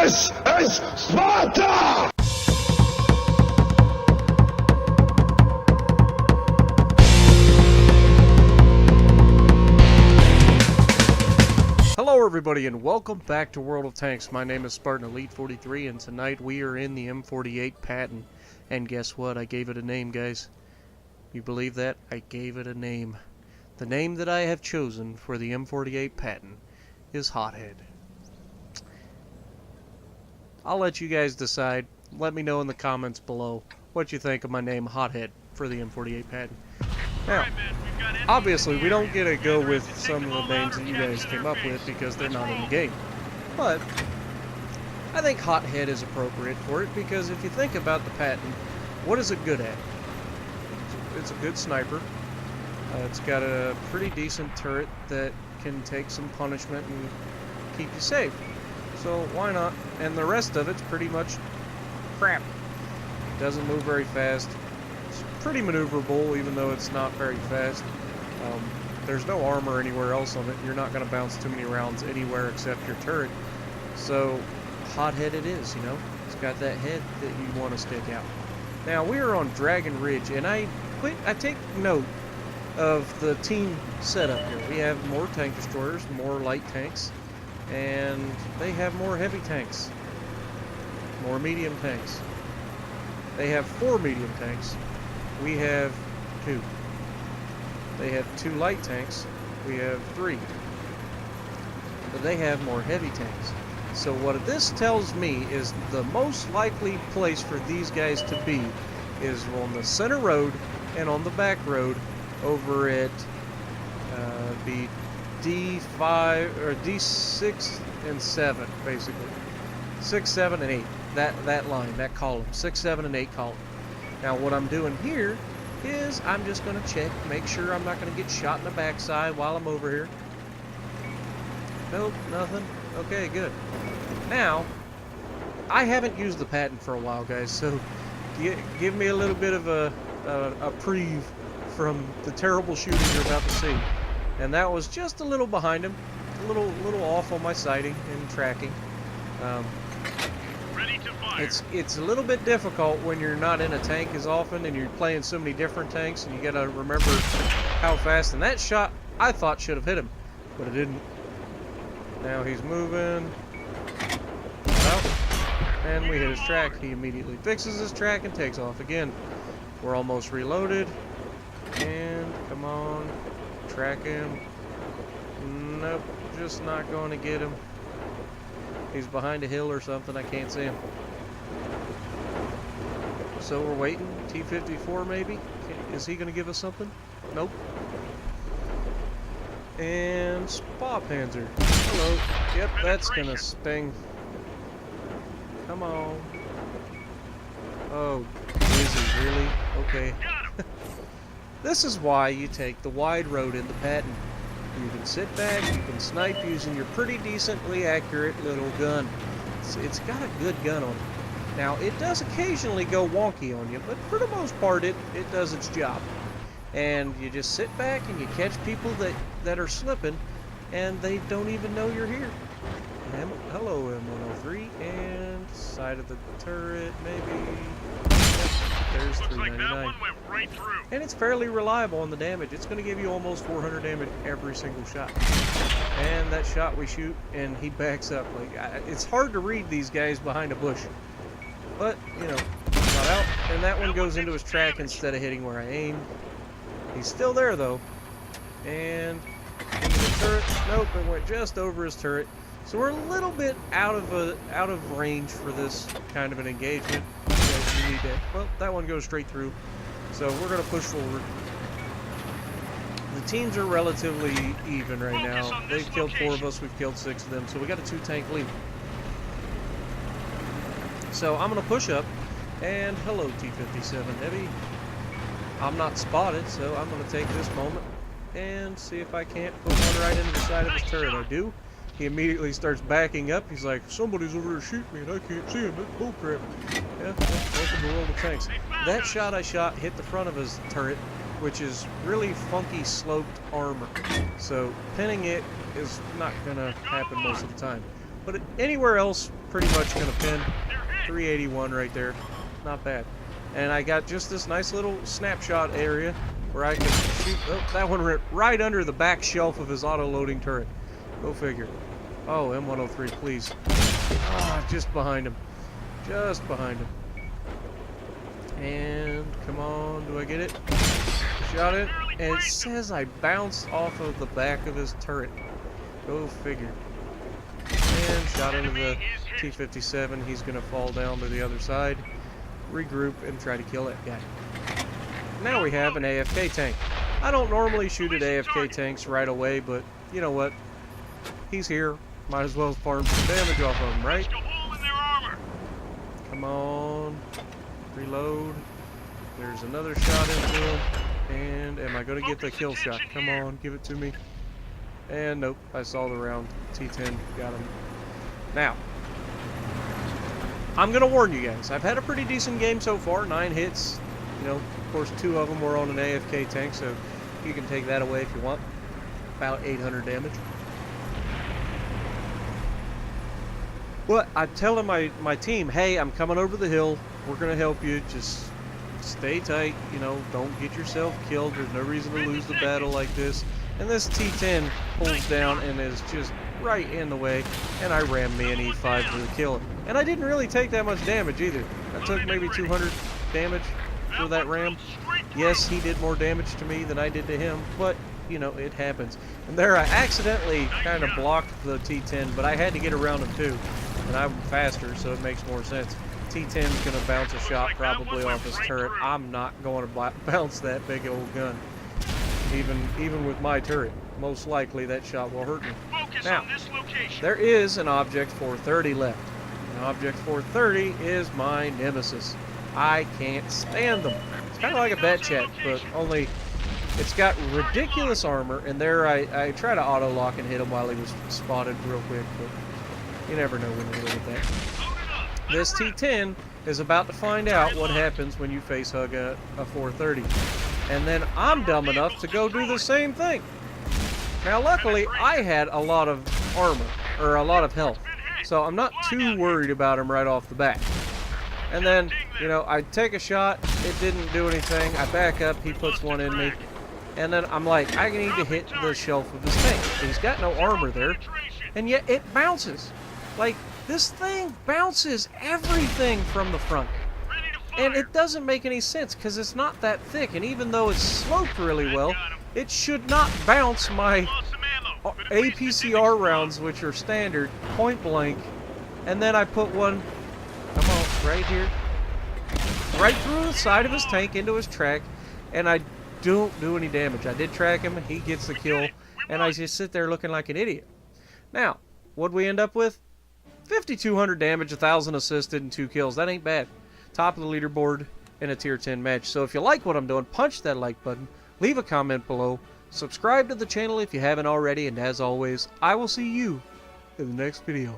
This is Sparta! Hello everybody and welcome back to World of Tanks. My name is Spartan Elite 43 and tonight we are in the M48 Patton. And guess what? I gave it a name, guys. You believe that? I gave it a name. The name that I have chosen for the M48 Patton is Hothead. I'll let you guys decide. Let me know in the comments below what you think of my name Hothead for the M48 Patton. Now, obviously we don't get to go with some of the names that you guys came up with because they're not in the game. But I think Hothead is appropriate for it because if you think about the Patton, what is it good at? It's a good sniper. It's got a pretty decent turret that can take some punishment and keep you safe. So why not? And the rest of it's pretty much crap. Doesn't move very fast. It's pretty maneuverable even though it's not very fast. There's no armor anywhere else on it. You're not going to bounce too many rounds anywhere except your turret. So Hothead it is, you know. It's got that head that you want to stick out. Now we are on Dragon Ridge and I take note of the team setup here. We have more tank destroyers, more light tanks, and they have more heavy tanks, more medium tanks. They have 4 medium tanks. We have 2. They have 2 light tanks. We have 3. But they have more heavy tanks. So what this tells me is the most likely place for these guys to be is on the center road and on the back road over at the D5 or D6 and 7, basically 6, 7, and 8. That line, that column, 6, 7, and 8 column. Now what I'm doing here is I'm just going to check, make sure I'm not going to get shot in the backside while I'm over here. Nope, nothing. Okay, good. Now I haven't used the Patton for a while, guys, so give me a little bit of a preview from the terrible shooting you're about to see. And that was just a little behind him, a little off on my sighting and tracking. Ready to fire. It's a little bit difficult when you're not in a tank as often and you're playing so many different tanks, and you gotta remember how fast. And that shot I thought should have hit him, but it didn't. Now he's moving. Well, and we hit his track. He immediately fixes his track and takes off again. We're almost reloaded. And come on, track him. Nope, just not going to get him. He's behind a hill or something. I can't see him. So we're waiting. T-54 maybe? Is he going to give us something? Nope. And Spa Panzer. Hello. Yep, that's going to sting. Come on. Oh, is he really? Okay. This is why you take the wide road in the Patton. You can sit back, you can snipe using your pretty decently accurate little gun. It's got a good gun on it. Now, it does occasionally go wonky on you, but for the most part, it does its job. And you just sit back and you catch people that are slipping, and they don't even know you're here. Hello, M103, and side of the turret, maybe. There's 399. Right through. And it's fairly reliable on the damage. It's going to give you almost 400 damage every single shot. And that shot we shoot, and he backs up. It's hard to read these guys behind a bush. But, you know, not out. And that one goes into his track instead of hitting where I aimed. He's still there, though. And into the turret. Nope, it went just over his turret. So we're a little bit out of range for this kind of an engagement. You need that. Well, that one goes straight through. So we're going to push forward. The teams are relatively even right now. They've killed 4 of us. We've killed 6 of them. So we got a 2-tank lead. So I'm going to push up. And hello, T-57 Heavy. I'm not spotted, so I'm going to take this moment and see if I can't put one right into the side of his turret. I do. He immediately starts backing up. He's like, somebody's over there shooting me and I can't see him. That's bullcrap. Yeah, welcome to World of Tanks. That shot I shot hit the front of his turret, which is really funky sloped armor. So pinning it is not going to happen most of the time. But anywhere else, pretty much going to pin. 381 right there. Not bad. And I got just this nice little snapshot area where I can shoot. Oh, that one went right under the back shelf of his auto-loading turret. Go figure. Oh, M103, please. Ah, just behind him. Just behind him. And, come on, do I get it? Shot it. And it says I bounced off of the back of his turret. Go figure. And shot into the T-57. He's going to fall down to the other side. Regroup and try to kill that guy. Now we have an AFK tank. I don't normally shoot at AFK tanks right away, but you know what? He's here. Might as well farm some damage off of him, right? Come on. Reload. There's another shot into him. And am I going to get the kill shot? Come on, give it to me. And nope, I saw the round. T10 got him. Now, I'm going to warn you guys. I've had a pretty decent game so far. 9 hits. You know, of course, 2 of them were on an AFK tank, so you can take that away if you want. About 800 damage. But I'm telling my team, hey, I'm coming over the hill. We're going to help you. Just stay tight. You know, don't get yourself killed. There's no reason to lose the battle like this. And this T10 pulls down and is just right in the way. And I rammed me an E5 to kill him. And I didn't really take that much damage either. I took maybe 200 damage for that ram. Yes, he did more damage to me than I did to him, but you know, it happens. And there I accidentally kind of blocked the T10, but I had to get around him too. And I'm faster, so it makes more sense. T10's going to bounce a shot probably off his turret. I'm not going to bounce that big old gun. Even with my turret. Most likely that shot will hurt me. Now, there is an Object 430 left. An Object 430 is my nemesis. I can't stand them. It's kind of like a bat chat, but only it's got ridiculous armor, and there I try to auto-lock and hit him while he was spotted real quick, but you never know when you're going to get that. This T10 is about to find out what happens when you face hug a 430. And then I'm dumb enough to go do the same thing. Now luckily I had a lot of armor, or a lot of health, so I'm not too worried about him right off the bat. And then, you know, I take a shot, it didn't do anything, I back up, he puts one in me, and then I'm like, I need to hit the shelf of his tank. He's got no armor there, and yet it bounces. Like, this thing bounces everything from the front. And it doesn't make any sense, because it's not that thick, and even though it's sloped really well, it should not bounce my APCR rounds, which are standard, point blank, and then I put one, come on, right here, right through the side of his tank into his track, and I don't do any damage. I did track him, he gets the kill, and I just sit there looking like an idiot. Now, what'd we end up with? 5,200 damage, 1,000 assisted, and 2 kills. That ain't bad. Top of the leaderboard in a tier 10 match. So if you like what I'm doing, punch that like button, leave a comment below, subscribe to the channel if you haven't already, and as always, I will see you in the next video.